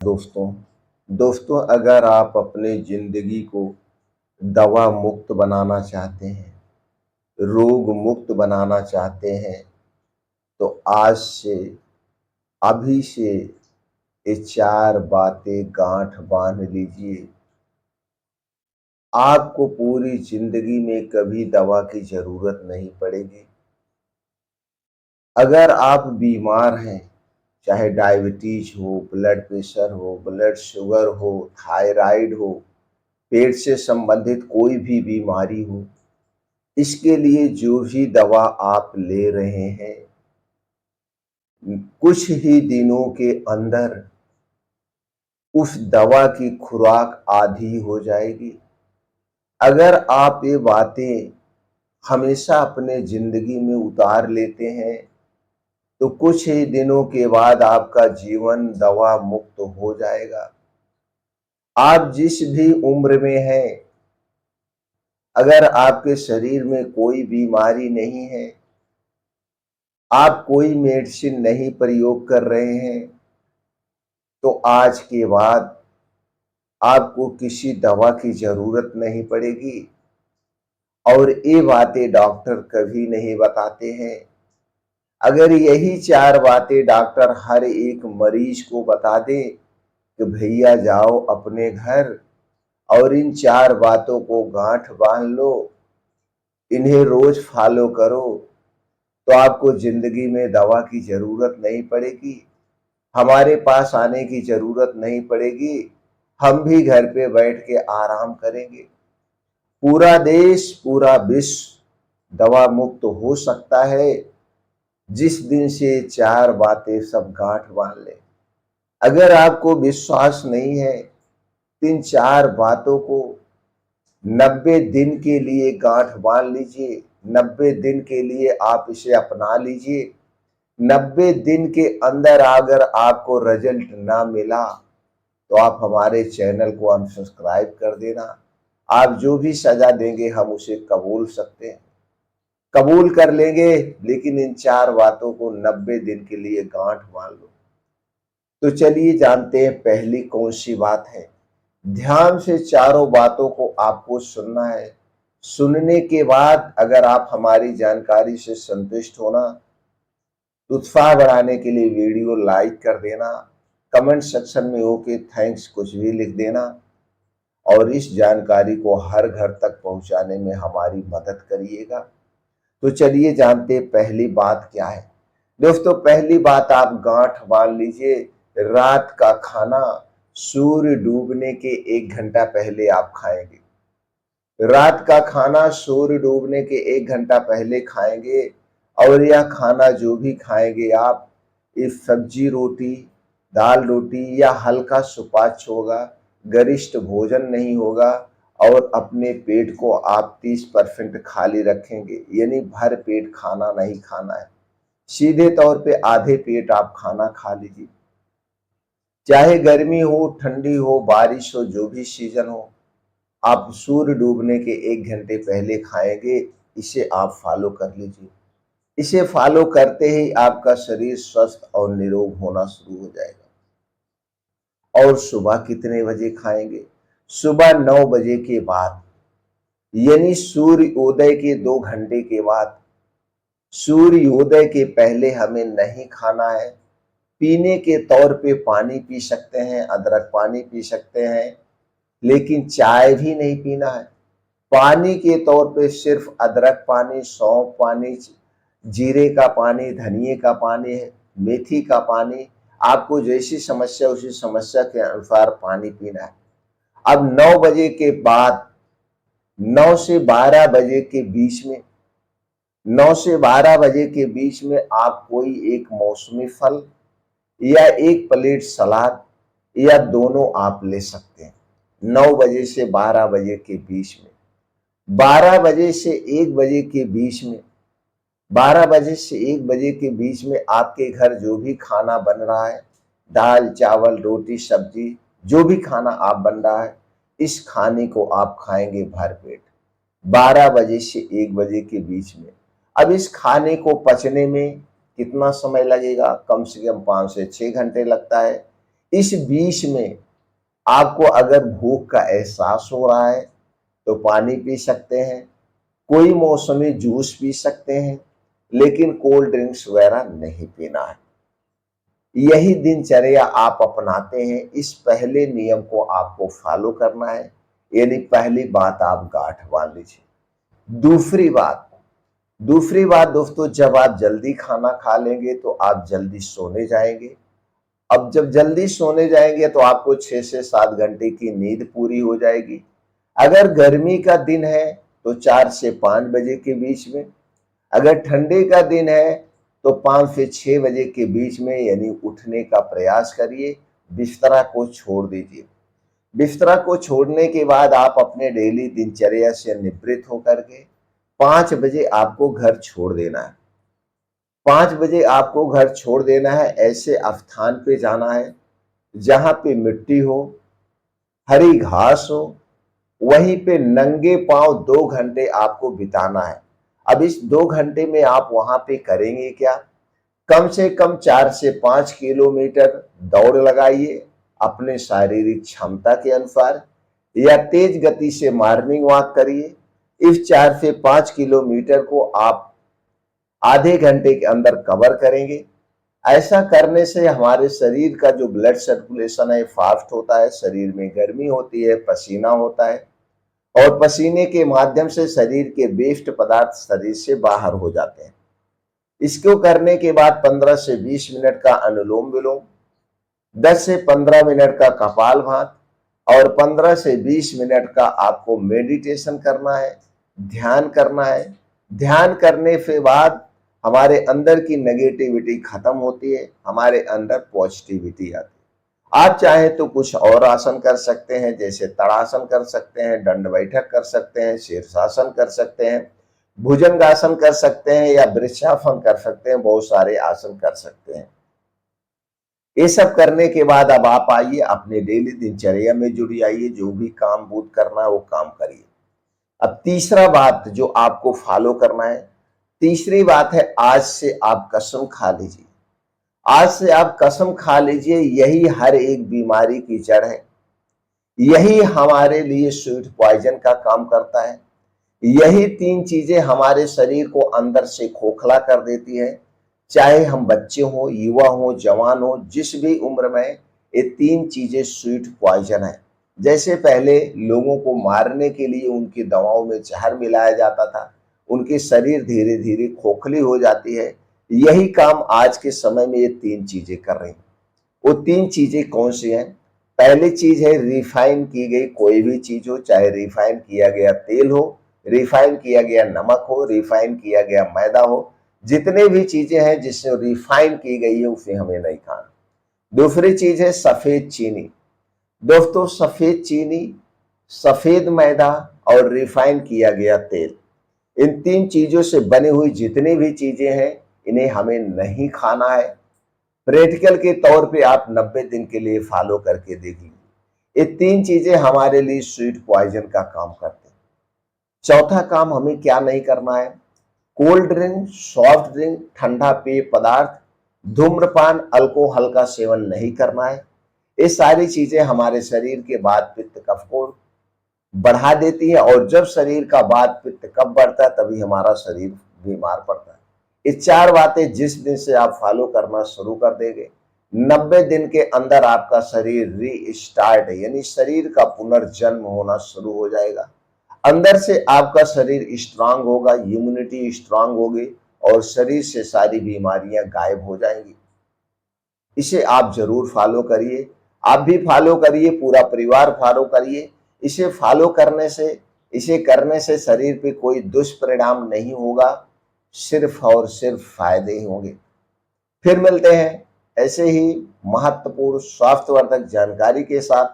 दोस्तों दोस्तों अगर आप अपने जिंदगी को दवा मुक्त बनाना चाहते हैं, रोग मुक्त बनाना चाहते हैं, तो आज से, अभी से ये 4 बातें गांठ बांध लीजिए। आपको पूरी जिंदगी में कभी दवा की जरूरत नहीं पड़ेगी। अगर आप बीमार हैं, चाहे डायबिटीज हो, ब्लड प्रेशर हो, ब्लड शुगर हो, थायराइड हो, पेट से संबंधित कोई भी बीमारी हो, इसके लिए जो भी दवा आप ले रहे हैं, कुछ ही दिनों के अंदर उस दवा की खुराक आधी हो जाएगी। अगर आप ये बातें हमेशा अपने जिंदगी में उतार लेते हैं, तो कुछ ही दिनों के बाद आपका जीवन दवा मुक्त हो जाएगा। आप जिस भी उम्र में हैं, अगर आपके शरीर में कोई बीमारी नहीं है, आप कोई मेडिसिन नहीं प्रयोग कर रहे हैं, तो आज के बाद आपको किसी दवा की जरूरत नहीं पड़ेगी। और ये बातें डॉक्टर कभी नहीं बताते हैं। अगर यही 4 बातें डॉक्टर हर एक मरीज को बता दे कि भैया जाओ अपने घर और इन 4 बातों को गांठ बांध लो, इन्हें रोज फॉलो करो, तो आपको जिंदगी में दवा की जरूरत नहीं पड़ेगी, हमारे पास आने की जरूरत नहीं पड़ेगी। हम भी घर पे बैठ के आराम करेंगे। पूरा देश, पूरा विश्व दवा मुक्त हो सकता है जिस दिन से 4 बातें सब गांठ बांध ले। अगर आपको विश्वास नहीं है, इन 4 बातों को 90 दिन के लिए गांठ बांध लीजिए। 90 दिन के लिए आप इसे अपना लीजिए। 90 दिन के अंदर अगर आपको रिजल्ट ना मिला, तो आप हमारे चैनल को अनसब्सक्राइब कर देना। आप जो भी सजा देंगे हम उसे कबूल सकते हैं, कबूल कर लेंगे, लेकिन इन 4 बातों को 90 दिन के लिए गांठ बांध लो। तो चलिए जानते हैं पहली कौन सी बात है। ध्यान से चारों बातों को आपको सुनना है। सुनने के बाद अगर आप हमारी जानकारी से संतुष्ट होना, तो उत्साह बढ़ाने के लिए वीडियो लाइक कर देना, कमेंट सेक्शन में ओके थैंक्स कुछ भी लिख देना और इस जानकारी को हर घर तक पहुंचाने में हमारी मदद करिएगा। तो चलिए जानते हैं पहली बात क्या है। दोस्तों पहली बात आप गांठ बांध लीजिए, रात का खाना सूर्य डूबने के 1 घंटा पहले आप खाएंगे। रात का खाना सूर्य डूबने के 1 घंटा पहले खाएंगे और यह खाना जो भी खाएंगे आप, इस सब्जी रोटी, दाल रोटी या हल्का सुपाच्य होगा, गरिष्ठ भोजन नहीं होगा और अपने पेट को आप 30% खाली रखेंगे, यानी भर पेट खाना नहीं खाना है। सीधे तौर पे आधे पेट आप खाना खा लीजिए। चाहे गर्मी हो, ठंडी हो, बारिश हो, जो भी सीजन हो, आप सूर्य डूबने के 1 घंटे पहले खाएंगे। इसे आप फॉलो कर लीजिए। इसे फॉलो करते ही आपका शरीर स्वस्थ और निरोग होना शुरू हो जाएगा। और सुबह कितने बजे खाएंगे? सुबह 9 बजे के बाद, यानी सूर्योदय के 2 घंटे के बाद। सूर्योदय के पहले हमें नहीं खाना है। पीने के तौर पे पानी पी सकते हैं, अदरक पानी पी सकते हैं, लेकिन चाय भी नहीं पीना है। पानी के तौर पे सिर्फ अदरक पानी, सौंफ पानी, जीरे का पानी, धनिए का पानी, मेथी का पानी, आपको जैसी समस्या उसी समस्या के अनुसार पानी पीना है। अब 9 बजे के बाद, 9 से 12 बजे के बीच में, 9 से 12 बजे के बीच में आप कोई एक मौसमी फल या एक प्लेट सलाद या दोनों आप ले सकते हैं। 9 बजे से 12 बजे के बीच में। 12 बजे से 1 बजे के बीच में, 12 बजे से 1 बजे के बीच में आपके घर जो भी खाना बन रहा है, दाल चावल रोटी सब्जी, जो भी खाना आप बन रहा है, इस खाने को आप खाएंगे भर पेट 12 बजे से 1 बजे के बीच में। अब इस खाने को पचने में कितना समय लगेगा? कम से कम 5 से 6 घंटे लगता है। इस बीच में आपको अगर भूख का एहसास हो रहा है तो पानी पी सकते हैं, कोई मौसमी जूस पी सकते हैं, लेकिन कोल्ड ड्रिंक्स वगैरह नहीं पीना है। यही दिनचर्या आप अपनाते हैं, इस पहले नियम को आपको फॉलो करना है, यानी पहली बात आप गांठ बांध लीजिए। दूसरी बात दोस्तों, जब आप जल्दी खाना खा लेंगे तो आप जल्दी सोने जाएंगे। अब जब जल्दी सोने जाएंगे तो आपको 6 से 7 घंटे की नींद पूरी हो जाएगी। अगर गर्मी का दिन है तो 4 से 5 बजे के बीच में, अगर ठंडे का दिन है तो 5 से 6 बजे के बीच में यानी उठने का प्रयास करिए, बिस्तरा को छोड़ दीजिए। बिस्तरा को छोड़ने के बाद आप अपने डेली दिनचर्या से निवृत्त होकर के 5 बजे आपको घर छोड़ देना है। 5 बजे आपको घर छोड़ देना है, ऐसे स्थान पे जाना है जहां पे मिट्टी हो, हरी घास हो, वहीं पे नंगे पांव 2 घंटे आपको बिताना है। अब इस 2 घंटे में आप वहां पे करेंगे क्या? कम से कम 4 से 5 किलोमीटर दौड़ लगाइए अपने शारीरिक क्षमता के अनुसार, या तेज गति से मॉर्निंग वॉक करिए। इस 4 से 5 किलोमीटर को आप आधे घंटे के अंदर कवर करेंगे। ऐसा करने से हमारे शरीर का जो ब्लड सर्कुलेशन है फास्ट होता है, शरीर में गर्मी होती है, पसीना होता है, और पसीने के माध्यम से शरीर के वेस्ट पदार्थ शरीर से बाहर हो जाते हैं। इसको करने के बाद 15 से 20 मिनट का अनुलोम विलोम, 10 से 15 मिनट का कपालभाति और 15 से 20 मिनट का आपको मेडिटेशन करना है, ध्यान करना है। ध्यान करने के बाद हमारे अंदर की नेगेटिविटी खत्म होती है, हमारे अंदर पॉजिटिविटी आती है। आप चाहे तो कुछ और आसन कर सकते हैं, जैसे तड़ासन कर सकते हैं, दंड बैठक कर सकते हैं, शीर्षासन कर सकते हैं, भुजंगासन कर सकते हैं, या वृक्षासन कर सकते हैं, बहुत सारे आसन कर सकते हैं। ये सब करने के बाद अब आप आइए अपने डेली दिनचर्या में जुड़ जाइए, जो भी काम बूथ करना है वो काम करिए। अब तीसरा बात जो आपको फॉलो करना है, तीसरी बात है, आज से आप कसम खा लीजिए। आज से आप कसम खा लीजिए, यही हर एक बीमारी की जड़ है, यही हमारे लिए स्वीट पॉइजन का काम करता है। यही 3 चीजें हमारे शरीर को अंदर से खोखला कर देती है, चाहे हम बच्चे हो, युवा हो, जवान हो, जिस भी उम्र में, ये 3 चीजें स्वीट पॉइजन है। जैसे पहले लोगों को मारने के लिए उनकी दवाओं में जहर मिलाया जाता था, उनके शरीर धीरे धीरे खोखली हो जाती है, यही काम आज के समय में ये 3 चीजें कर रही हैं। वो 3 चीजें कौन सी हैं? पहली चीज है रिफाइन की गई कोई भी चीज हो, चाहे रिफाइन किया गया तेल हो, रिफाइन किया गया नमक हो, रिफाइन किया गया मैदा हो, जितने भी चीजें हैं जिससे रिफाइन की गई है उसे हमें नहीं खाना। दूसरी चीज है सफेद चीनी। दोस्तों, सफेद चीनी, सफेद मैदा और रिफाइन किया गया तेल, इन 3 चीजों से बनी हुई जितनी भी चीजें हैं इन्हें हमें नहीं खाना है। प्रैक्टिकल के तौर पे आप 90 दिन के लिए फॉलो करके देख लीजिए, ये 3 चीजें हमारे लिए स्वीट पॉइजन का काम करते हैं। चौथा काम हमें क्या नहीं करना है? कोल्ड ड्रिंक, सॉफ्ट ड्रिंक, ठंडा पेय पदार्थ, धूम्रपान, अल्कोहल का सेवन नहीं करना है। ये सारी चीजें हमारे शरीर के वात पित्त कफ को बढ़ा देती है, और जब शरीर का वात पित्त कफ बढ़ता है तभी हमारा शरीर बीमार पड़ता है। ये 4 बातें जिस दिन से आप फॉलो करना शुरू कर देंगे, 90 दिन के अंदर आपका शरीर रीस्टार्ट है, यानी शरीर का पुनर्जन्म होना शुरू हो जाएगा। अंदर से आपका शरीर स्ट्रांग होगा, इम्यूनिटी स्ट्रांग होगी, और शरीर से सारी बीमारियां गायब हो जाएंगी। इसे आप जरूर फॉलो करिए, आप भी फॉलो करिए, पूरा परिवार फॉलो करिए। इसे फॉलो करने से, इसे करने से शरीर पे कोई दुष्परिणाम नहीं होगा, सिर्फ और सिर्फ फायदे ही होंगे। फिर मिलते हैं ऐसे ही महत्वपूर्ण स्वास्थ्यवर्धक जानकारी के साथ।